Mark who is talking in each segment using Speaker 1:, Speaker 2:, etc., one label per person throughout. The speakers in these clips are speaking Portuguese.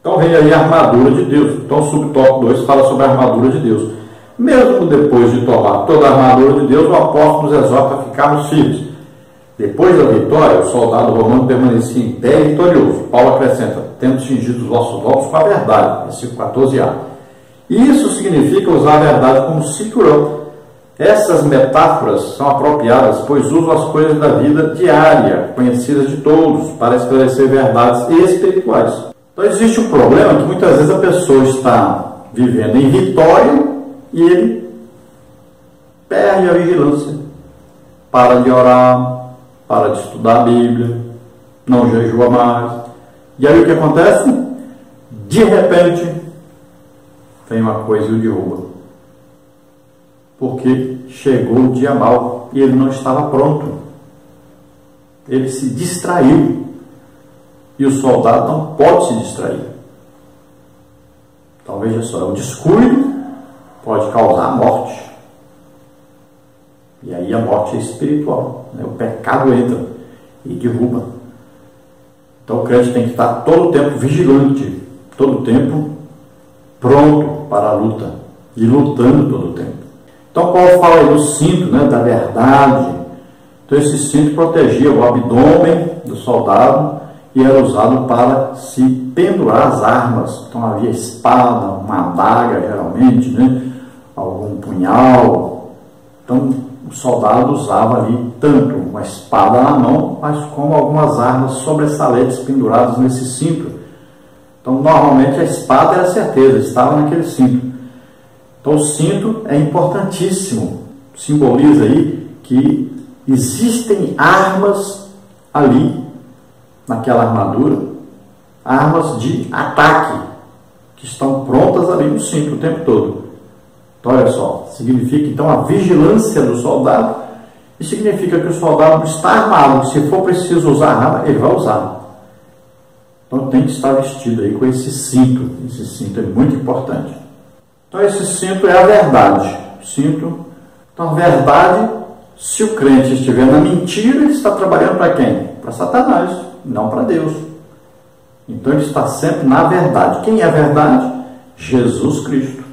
Speaker 1: Então vem aí a armadura de Deus. Então o subtópico 2 fala sobre a armadura de Deus. Mesmo depois de tomar toda a armadura de Deus, o apóstolo nos exorta a ficarmos firmes. Depois da vitória, o soldado romano permanecia em pé e vitorioso. Paulo acrescenta, tendo cingido os vossos lombos com a verdade, versículo 14a. Isso significa usar a verdade como cinturão. Essas metáforas são apropriadas, pois usam as coisas da vida diária, conhecidas de todos, para esclarecer verdades espirituais. Então existe um problema que muitas vezes a pessoa está vivendo em vitória e ele perde a vigilância, para de orar, para de estudar a Bíblia, não jejua mais. E aí o que acontece? De repente, vem uma coisa e o derruba. Porque chegou o dia mau e ele não estava pronto. Ele se distraiu. E o soldado não pode se distrair. Então veja só, o descuido pode causar a morte. E aí a morte é espiritual, né? O pecado entra e derruba. Então o crente tem que estar todo o tempo vigilante, todo o tempo pronto para a luta e lutando todo o tempo. Então Paulo fala aí do cinto, né, da verdade. Então esse cinto protegia o abdômen do soldado e era usado para se pendurar as armas. Então havia espada, uma adaga geralmente, né, algum punhal. Então o soldado usava ali tanto uma espada na mão, mas como algumas armas sobressalentes penduradas nesse cinto. Então normalmente a espada era certeza, estava naquele cinto. Então o cinto é importantíssimo, simboliza aí que existem armas ali, naquela armadura, armas de ataque, que estão prontas ali no cinto o tempo todo. Então olha só, significa então a vigilância do soldado, e significa que o soldado está armado, se for preciso usar a arma, ele vai usar. Então tem que estar vestido aí com esse cinto é muito importante. Então esse cinto é a verdade. Então a verdade, se o crente estiver na mentira, ele está trabalhando para quem? Para Satanás, não para Deus. Então ele está sempre na verdade. Quem é a verdade? Jesus Cristo.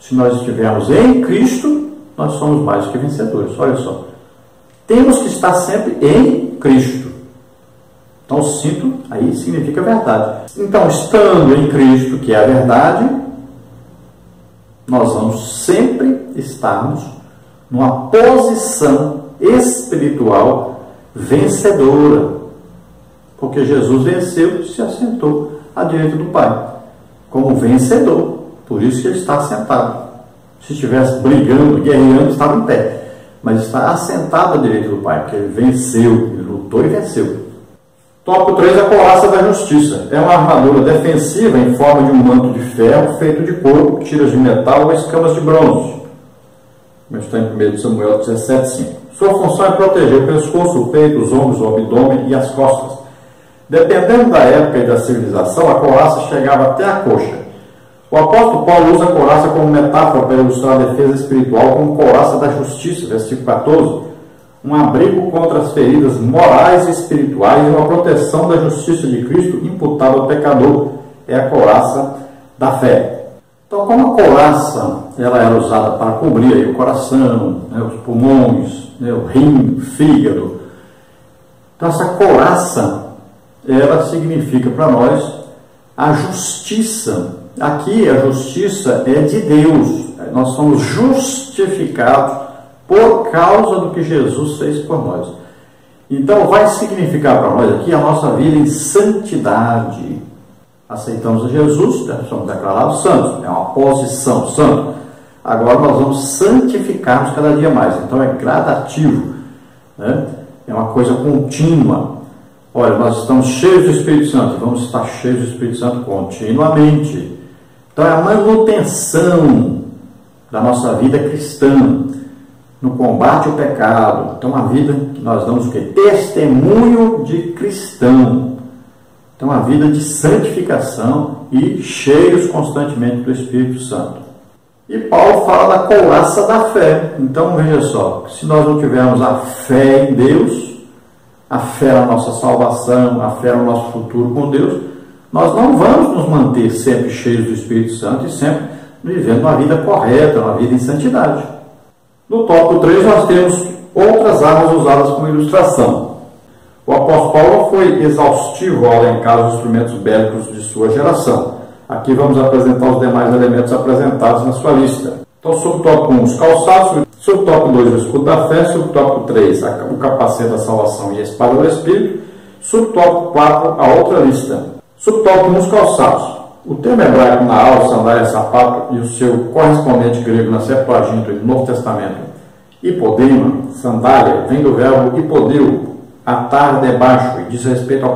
Speaker 1: Se nós estivermos em Cristo, nós somos mais que vencedores. Olha só. Temos que estar sempre em Cristo. Então o cinto aí significa verdade. Então, estando em Cristo, que é a verdade, nós vamos sempre estarmos numa posição espiritual vencedora. Porque Jesus venceu e se assentou à direita do Pai, como vencedor. Por isso que ele está assentado. Se estivesse brigando, guerreando, estava em pé. Mas está assentado à direita do Pai, porque ele venceu, ele lutou e venceu. Tópico 3, a couraça da justiça. É uma armadura defensiva em forma de um manto de ferro feito de couro, tiras de metal ou escamas de bronze. Como está em 1 Samuel 17:5. Sua função é proteger o pescoço, o peito, os ombros, o abdômen e as costas. Dependendo da época e da civilização, a couraça chegava até a coxa. O apóstolo Paulo usa a couraça como metáfora para ilustrar a defesa espiritual como couraça da justiça, versículo 14. Um abrigo contra as feridas morais e espirituais e uma proteção da justiça de Cristo imputada ao pecador. É a couraça da fé. Então, como a couraça ela era usada para cobrir aí o coração, né, os pulmões, né, o rim, o fígado. Então, essa couraça, ela significa para nós a justiça. Aqui a justiça é de Deus. Nós somos justificados por causa do que Jesus fez por nós. Então vai significar para nós aqui a nossa vida em santidade. Aceitamos a Jesus, somos declarados santos, é uma posição santo. Agora nós vamos santificar-nos cada dia mais. Então é gradativo, né? É uma coisa contínua. Olha, nós estamos cheios do Espírito Santo, vamos estar cheios do Espírito Santo continuamente. Então é a manutenção da nossa vida cristã no combate ao pecado. Então a vida que nós damos o quê? Testemunho de cristão. Então a vida de santificação e cheios constantemente do Espírito Santo. E Paulo fala da couraça da fé. Então veja só, se nós não tivermos a fé em Deus, a fé na nossa salvação, a fé no nosso futuro com Deus, nós não vamos nos manter manter sempre cheios do Espírito Santo e sempre vivendo uma vida correta, uma vida em santidade. No tópico 3 nós temos outras armas usadas como ilustração. O apóstolo Paulo foi exaustivo ao elencar os instrumentos bélicos de sua geração. Aqui vamos apresentar os demais elementos apresentados na sua lista. Então, subtópico 1, os calçados, subtópico 2, o escudo da fé, subtópico 3, o capacete da salvação e a espada do Espírito, subtópico 4, a outra lista. Subtópico 1, os calçados. O termo hebraico na aula, sandália, sapato, e o seu correspondente grego na Septuaginta e no Novo Testamento, hipodeima, sandália, vem do verbo hipodeu, atar debaixo, e diz respeito ao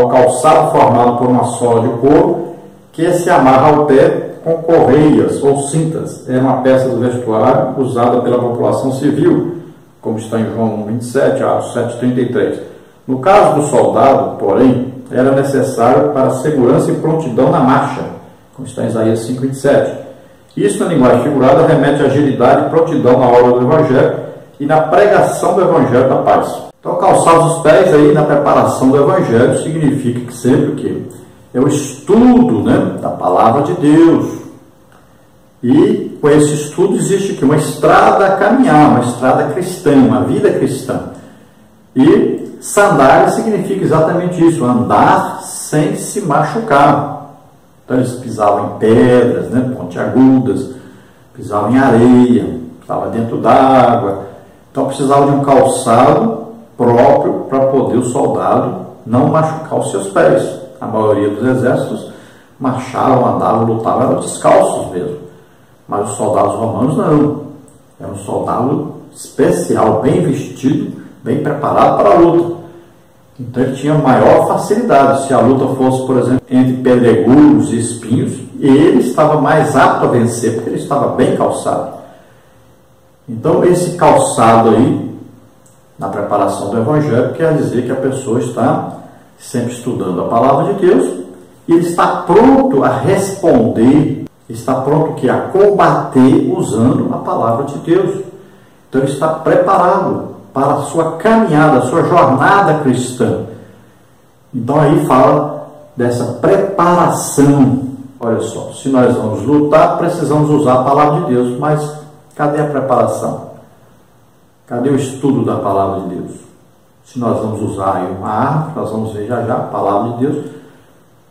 Speaker 1: calçado formado por uma sola de couro que se amarra ao pé com correias ou cintas. É uma peça do vestuário usada pela população civil, como está em João 27, Atos 7,33. No caso do soldado, porém, era necessário para segurança e prontidão na marcha, como está em Isaías 5,27. Isso, na linguagem figurada, remete à agilidade e prontidão na obra do Evangelho e na pregação do Evangelho da paz. Então, calçar os pés aí na preparação do Evangelho significa que sempre o quê? É o estudo, né, da palavra de Deus. E com esse estudo existe aqui uma estrada a caminhar, uma estrada cristã, uma vida cristã. E sandália significa exatamente isso, andar sem se machucar. Então eles pisavam em pedras, né, pontiagudas, pisavam em areia, estavam dentro d'água. Então precisava de um calçado próprio para poder o soldado não machucar os seus pés. A maioria dos exércitos marchavam, andavam, lutavam, eram descalços mesmo. Mas os soldados romanos não. Era um soldado especial, bem vestido, bem preparado para a luta. Então ele tinha maior facilidade. Se a luta fosse, por exemplo, entre pedregulhos e espinhos, ele estava mais apto a vencer, porque ele estava bem calçado. Então esse calçado aí, na preparação do Evangelho, quer dizer que a pessoa está sempre estudando a palavra de Deus e ele está pronto a responder, está pronto a combater usando a palavra de Deus. Então ele está preparado para a sua caminhada, a sua jornada cristã. Então aí fala dessa preparação. Olha só, se nós vamos lutar, precisamos usar a palavra de Deus, mas cadê a preparação? Cadê o estudo da palavra de Deus? Se nós vamos usar aí uma arma, nós vamos ver já a palavra de Deus,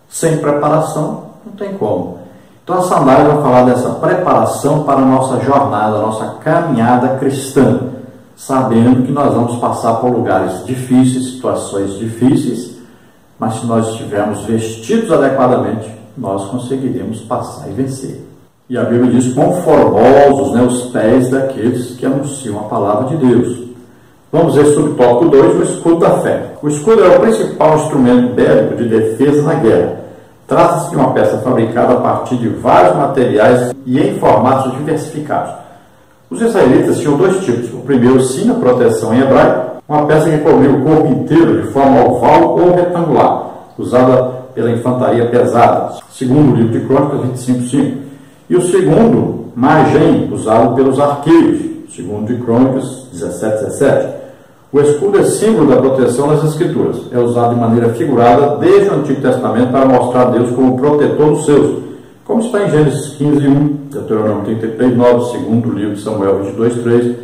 Speaker 1: sem preparação, não tem como. Então a sandália vai falar dessa preparação para a nossa jornada, a nossa caminhada cristã, sabendo que nós vamos passar por lugares difíceis, situações difíceis, mas se nós estivermos vestidos adequadamente, nós conseguiremos passar e vencer. E a Bíblia diz: quão formosos, né, os pés daqueles que anunciam a palavra de Deus. Vamos ver subtópico 2, o escudo da fé. O escudo é o principal instrumento bélico de defesa na guerra. Trata-se de uma peça fabricada a partir de vários materiais e em formatos diversificados. Os israelitas tinham dois tipos. O primeiro, o sina, proteção em hebraico, uma peça que cobria o corpo inteiro de forma oval ou retangular, usada pela infantaria pesada, segundo o livro de Crônicas 25:5. E o segundo, magem, usado pelos arqueiros, segundo de Crônicas 17:17. O escudo é símbolo da proteção nas Escrituras. É usado de maneira figurada desde o Antigo Testamento para mostrar Deus como protetor dos seus, como está em Gênesis 15:1, Deuteronômio 33:9, segundo o livro de Samuel 22:3.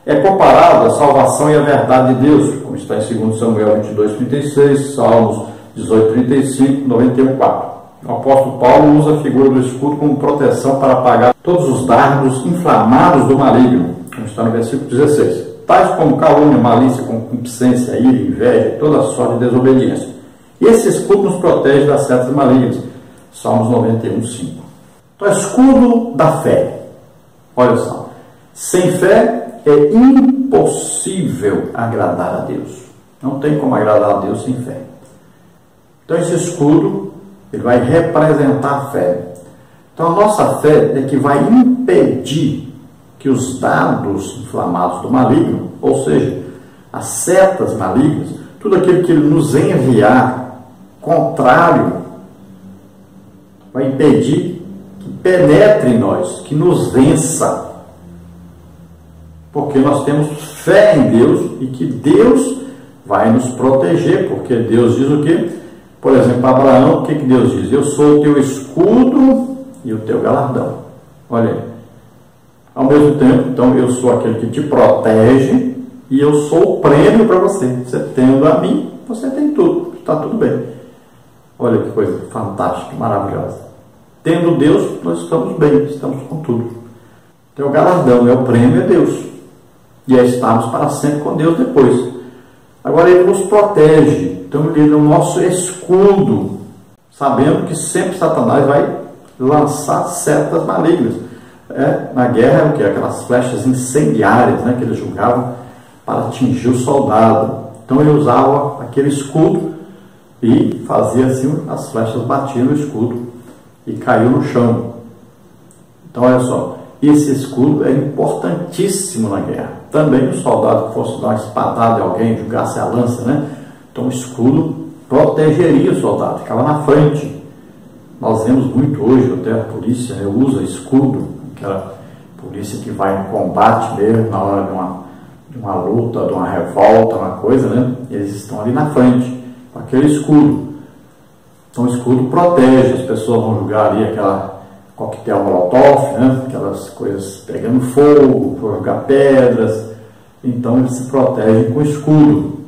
Speaker 1: É comparado à salvação e à verdade de Deus, como está em 2 Samuel 22:36, Salmos 18:35, 91:4. O apóstolo Paulo usa a figura do escudo como proteção para apagar todos os dardos inflamados do maligno, como está no versículo 16. Tais como calúnia, malícia, concupiscência, ira, inveja, toda sorte de desobediência. E esse escudo nos protege das setas malignas. Salmos 91:5. Então, escudo da fé. Olha só. Sem fé é impossível agradar a Deus. Não tem como agradar a Deus sem fé. Então, esse escudo, ele vai representar a fé. Então, a nossa fé é que vai impedir que os dardos inflamados do maligno, ou seja, as setas malignas, tudo aquilo que ele nos enviar contrário, vai impedir que penetre em nós, que nos vença. Porque nós temos fé em Deus e que Deus vai nos proteger, porque Deus diz o quê? Por exemplo, para Abraão, o que Deus diz? Eu sou o teu escudo e o teu galardão. Olha aí. Ao mesmo tempo, então, eu sou aquele que te protege e eu sou o prêmio para você. Você tendo a mim, você tem tudo. Está tudo bem. Olha que coisa fantástica, maravilhosa. Tendo Deus, nós estamos bem, estamos com tudo. Então, o galardão, o prêmio é Deus. E é estarmos para sempre com Deus depois. Agora, Ele nos protege. Então, Ele é o nosso escudo. Sabendo que sempre Satanás vai lançar setas malignas. Na guerra, o que? Aquelas flechas incendiárias, né, que eles jogavam para atingir o soldado. Então, ele usava aquele escudo e fazia assim, as flechas batiam no escudo e caiu no chão. Então, olha só, esse escudo é importantíssimo na guerra. Também o soldado que fosse dar uma espadada em alguém, jogasse a lança, né? Então, o escudo protegeria o soldado, ficava na frente. Nós vemos muito hoje, até a polícia, né, usa escudo, aquela polícia que vai em combate mesmo, na hora de uma luta, de uma revolta, uma coisa, né? Eles estão ali na frente, com aquele escudo. Então, o escudo protege, as pessoas vão jogar ali aquela coquetel molotov, né? Aquelas coisas pegando fogo, vão jogar pedras. Então, eles se protegem com o escudo.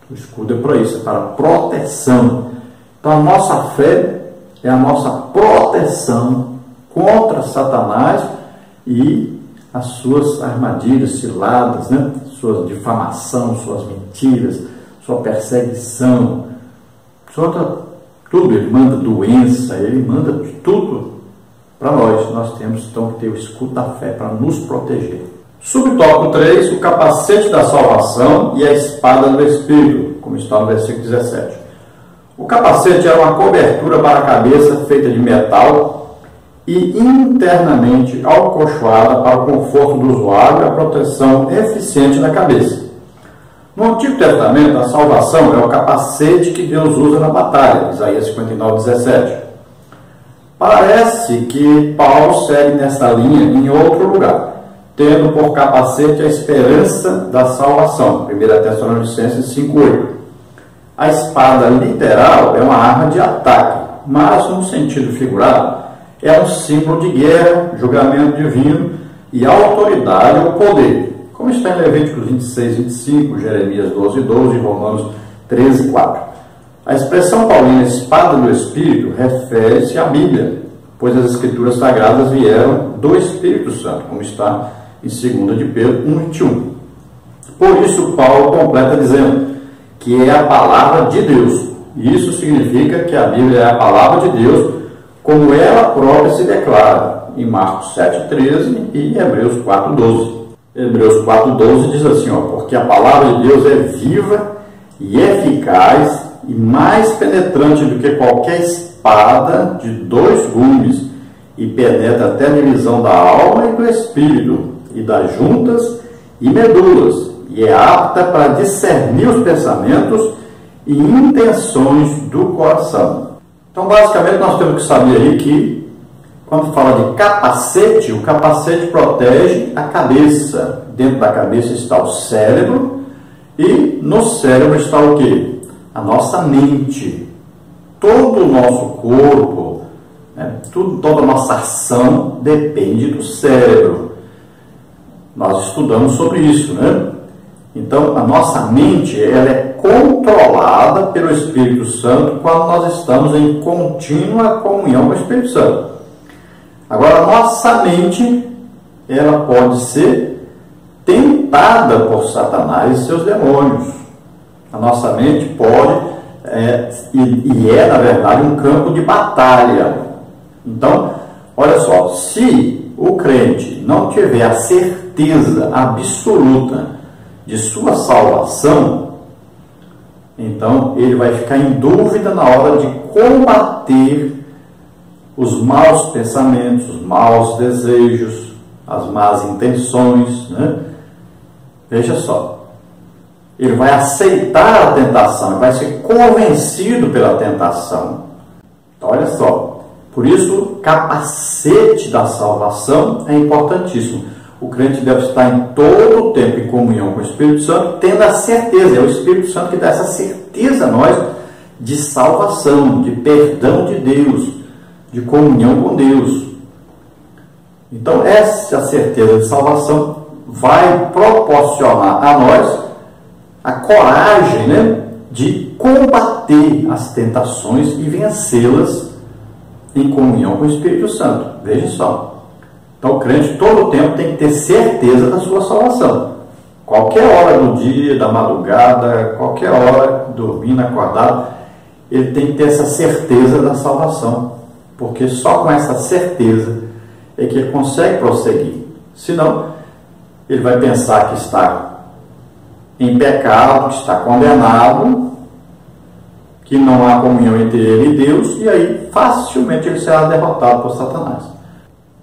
Speaker 1: O escudo é para isso, é para proteção. Então, a nossa fé é a nossa proteção contra Satanás e as suas armadilhas, ciladas, né? Sua difamação, suas mentiras, sua perseguição, tudo. Ele manda doença, ele manda tudo para nós. Nós temos então que ter o escudo da fé para nos proteger. Subtópico 3, o capacete da salvação e a espada do Espírito, como está no versículo 17. O capacete era uma cobertura para a cabeça feita de metal e internamente alcochoada para o conforto do usuário e a proteção eficiente da cabeça. No Antigo Testamento, a salvação é o capacete que Deus usa na batalha, Isaías 59, 17. Parece que Paulo segue nessa linha em outro lugar, tendo por capacete a esperança da salvação, 1 Tessalonicenses 5,8. A espada literal é uma arma de ataque, mas no sentido figurado, é um símbolo de guerra, julgamento divino e autoridade ou poder, como está em Levíticos 26, 25, Jeremias 12, 12 e Romanos 13, 4. A expressão paulina espada do Espírito refere-se à Bíblia, pois as Escrituras Sagradas vieram do Espírito Santo, como está em 2 de Pedro 1, 21. Por isso, Paulo completa dizendo que é a palavra de Deus. Isso significa que a Bíblia é a palavra de Deus, como ela própria se declara em Marcos 7,13 e em Hebreus 4,12. Hebreus 4,12 diz assim, porque a palavra de Deus é viva e eficaz e mais penetrante do que qualquer espada de 2 gumes e penetra até a divisão da alma e do espírito e das juntas e medulas e é apta para discernir os pensamentos e intenções do coração. Então, basicamente, nós temos que saber aí que, quando fala de capacete, o capacete protege a cabeça. Dentro da cabeça está o cérebro e no cérebro está o quê? A nossa mente. Todo o nosso corpo, né, toda a nossa ação depende do cérebro. Nós estudamos sobre isso, né? Então, a nossa mente ela é controlada pelo Espírito Santo quando nós estamos em contínua comunhão com o Espírito Santo. Agora, a nossa mente ela pode ser tentada por Satanás e seus demônios. A nossa mente pode, na verdade, um campo de batalha. Então, olha só, se o crente não tiver a certeza absoluta de sua salvação, então ele vai ficar em dúvida na hora de combater os maus pensamentos, os maus desejos, as más intenções, né? Veja só, ele vai aceitar a tentação, ele vai ser convencido pela tentação. Então, olha só, por isso o capacete da salvação é importantíssimo. O crente deve estar em todo o tempo em comunhão com o Espírito Santo, tendo a certeza, é o Espírito Santo que dá essa certeza a nós de salvação, de perdão de Deus, de comunhão com Deus. Então, essa certeza de salvação vai proporcionar a nós a coragem, né, de combater as tentações e vencê-las em comunhão com o Espírito Santo. Veja só. Então, o crente todo o tempo tem que ter certeza da sua salvação. Qualquer hora do dia, da madrugada, qualquer hora, dormindo, acordado, ele tem que ter essa certeza da salvação. Porque só com essa certeza é que ele consegue prosseguir. Senão, ele vai pensar que está em pecado, que está condenado, que não há comunhão entre ele e Deus, e aí facilmente ele será derrotado por Satanás.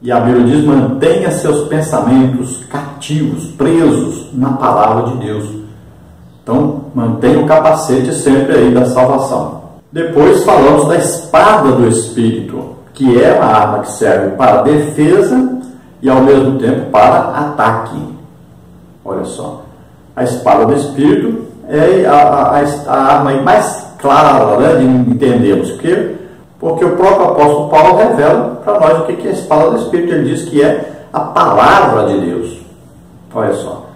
Speaker 1: E a Bíblia diz: mantenha seus pensamentos cativos, presos na palavra de Deus. Então, mantenha o capacete sempre aí da salvação. Depois falamos da espada do Espírito, que é uma arma que serve para defesa e ao mesmo tempo para ataque. Olha só, a espada do Espírito é a arma mais clara, né, de entendermos porque o próprio apóstolo Paulo revela para nós o que é a espada do Espírito. Ele diz que é a palavra de Deus. Olha só.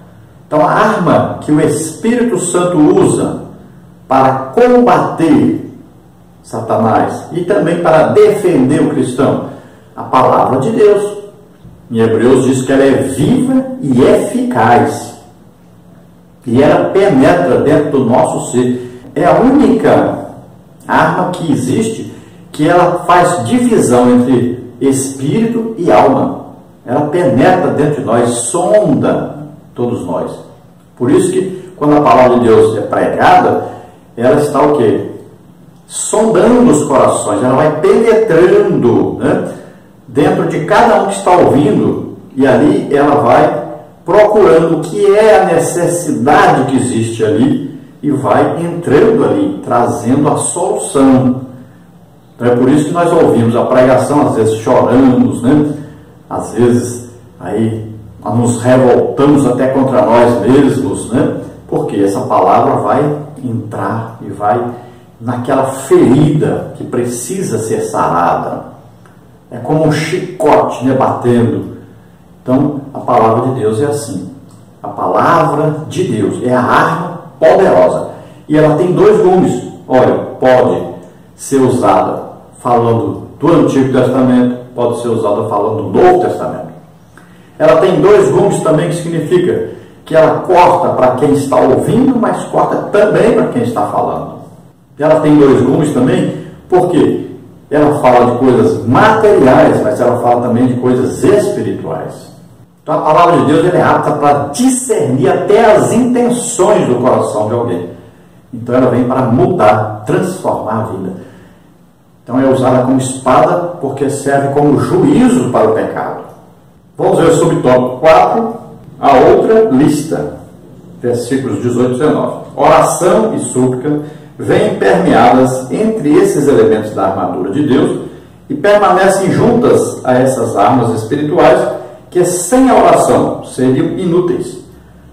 Speaker 1: Então, a arma que o Espírito Santo usa para combater Satanás e também para defender o cristão, a palavra de Deus. Em Hebreus diz que ela é viva e eficaz. E ela penetra dentro do nosso ser. É a única arma que existe que ela faz divisão entre espírito e alma. Ela penetra dentro de nós, sonda todos nós. Por isso que quando a palavra de Deus é pregada, ela está o quê? Sondando os corações, ela vai penetrando, né, dentro de cada um que está ouvindo, e ali ela vai procurando o que é a necessidade que existe ali e vai entrando ali, trazendo a solução. Então é por isso que nós ouvimos a pregação, às vezes choramos, né? Às vezes aí nos revoltamos até contra nós mesmos, né? Porque essa palavra vai entrar e vai naquela ferida que precisa ser sarada. É como um chicote, né, batendo. Então a palavra de Deus é assim. A palavra de Deus é a arma poderosa. E ela tem dois gumes. Olha, pode ser usada falando do Antigo Testamento, pode ser usada falando do Novo Testamento. Ela tem dois gumes também, que significa que ela corta para quem está ouvindo, mas corta também para quem está falando. Ela tem dois gumes também, porque ela fala de coisas materiais, mas ela fala também de coisas espirituais. Então a palavra de Deus é apta para discernir até as intenções do coração de alguém. Então ela vem para mudar, transformar a vida. Então é usada como espada porque serve como juízo para o pecado. Vamos ver o subtópico 4, a outra lista, versículos 18 e 19. Oração e súplica vêm permeadas entre esses elementos da armadura de Deus e permanecem juntas a essas armas espirituais que sem a oração seriam inúteis.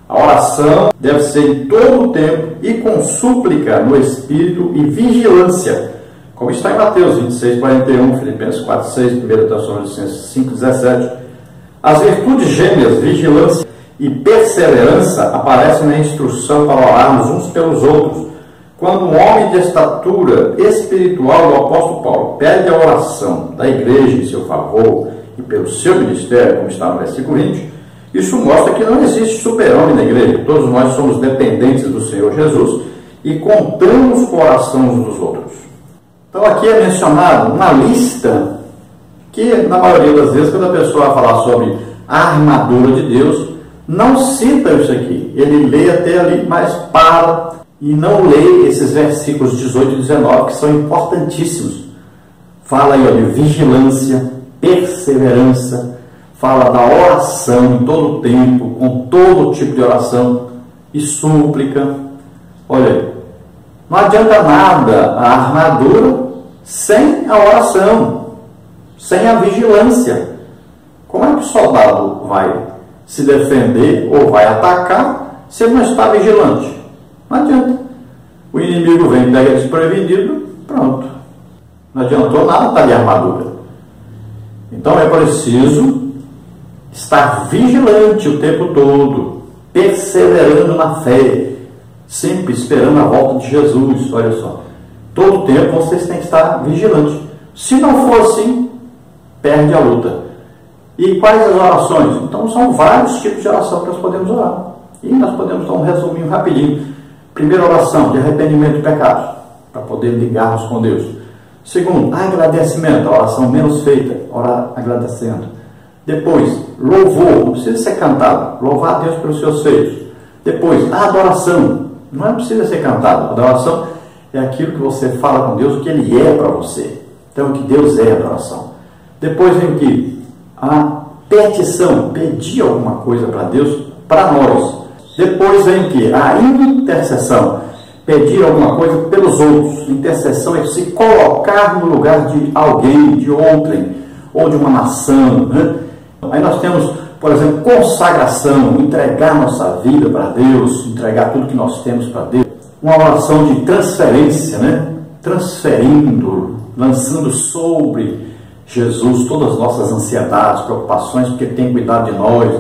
Speaker 1: A oração deve ser em todo o tempo e com súplica no Espírito e vigilância, como está em Mateus 26, 41, Filipenses 4, 6, 1 Tessalonicenses 5, 17. As virtudes gêmeas, vigilância e perseverança, aparecem na instrução para orarmos uns pelos outros. Quando um homem de estatura espiritual do apóstolo Paulo pede a oração da igreja em seu favor e pelo seu ministério, como está no versículo 20, isso mostra que não existe super-homem na igreja. Todos nós somos dependentes do Senhor Jesus e contamos com a oração uns dos outros. Então aqui é mencionado uma lista que, na maioria das vezes, quando a pessoa vai falar sobre a armadura de Deus, não cita isso aqui. Ele lê até ali, mas para e não lê esses versículos 18 e 19, que são importantíssimos. Fala aí, ó, de vigilância, perseverança, fala da oração em todo o tempo, com todo tipo de oração e súplica. Olha aí, não adianta nada a armadura sem a oração, sem a vigilância. Como é que o soldado vai se defender ou vai atacar se ele não está vigilante? Não adianta. O inimigo vem, pega desprevenido, pronto. Não adiantou nada estar de armadura. Então é preciso estar vigilante o tempo todo, perseverando na fé, sempre esperando a volta de Jesus. Olha só, todo tempo vocês têm que estar vigilantes. Se não for assim, perde a luta. E quais as orações? Então são vários tipos de oração que nós podemos orar. E nós podemos dar um resuminho rapidinho. Primeira oração, de arrependimento de pecados, para poder ligarmos com Deus. Segundo, agradecimento, a oração menos feita, orar agradecendo. Depois, louvor, não precisa ser cantado, louvar a Deus pelos seus feitos. Depois, adoração, não precisa ser cantado, adoração é aquilo que você fala com Deus, o que Ele é para você. Então, o que Deus é adoração. Depois vem o que? A petição, pedir alguma coisa para Deus, para nós. Depois vem o que? A intercessão, pedir alguma coisa pelos outros. Intercessão é se colocar no lugar de alguém, de outrem, ou de uma nação, né? Aí nós temos, por exemplo, consagração, entregar nossa vida para Deus, entregar tudo que nós temos para Deus. Uma oração de transferência, né? Transferindo, lançando sobre Jesus todas as nossas ansiedades, preocupações, porque Ele tem cuidado de nós.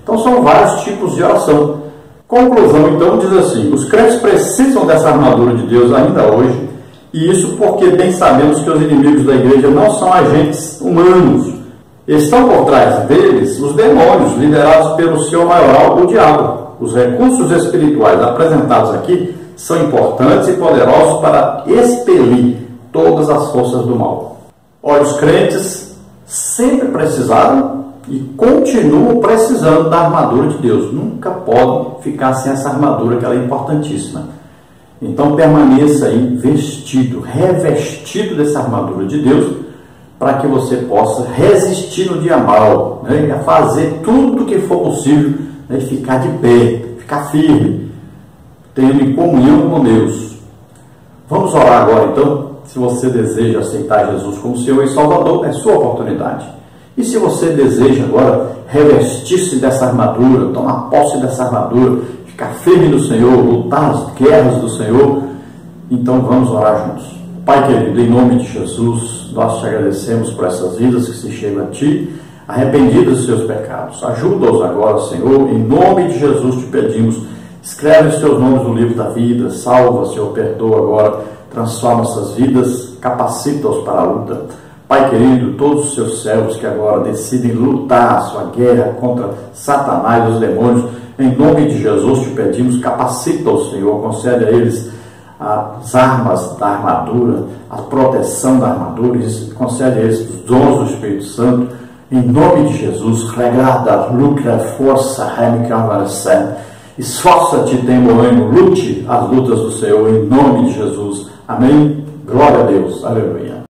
Speaker 1: Então são vários tipos de oração. Conclusão, então, diz assim: os crentes precisam dessa armadura de Deus ainda hoje, e isso porque bem sabemos que os inimigos da igreja não são agentes humanos. Estão por trás deles os demônios, liderados pelo seu maioral, o diabo. Os recursos espirituais apresentados aqui são importantes e poderosos para expelir todas as forças do mal. Olha, os crentes sempre precisaram e continuam precisando da armadura de Deus. Nunca podem ficar sem essa armadura, que ela é importantíssima. Então permaneça aí vestido, revestido dessa armadura de Deus, para que você possa resistir no dia mal, né? Fazer tudo o que for possível, né? Ficar de pé, ficar firme, tendo em comunhão com Deus. Vamos orar agora então. Se você deseja aceitar Jesus como Senhor e Salvador, é sua oportunidade. E se você deseja agora revestir-se dessa armadura, tomar posse dessa armadura, ficar firme no Senhor, lutar as guerras do Senhor, então vamos orar juntos. Pai querido, em nome de Jesus, nós te agradecemos por essas vidas que se chegam a Ti, arrependidas dos seus pecados. Ajuda-os agora, Senhor, em nome de Jesus te pedimos. Escreve os seus nomes no livro da vida, salva, Senhor, perdoa agora, transforma nossas vidas, capacita-os para a luta. Pai querido, todos os seus servos que agora decidem lutar a sua guerra contra Satanás e os demônios, em nome de Jesus te pedimos, capacita-os, Senhor, concede a eles as armas da armadura, a proteção da armadura, concede a eles os dons do Espírito Santo, em nome de Jesus, regrada, lucra, força, esforça-te, tem bom ânimo, lute as lutas do Senhor, em nome de Jesus. Amém? Glória a Deus. Aleluia.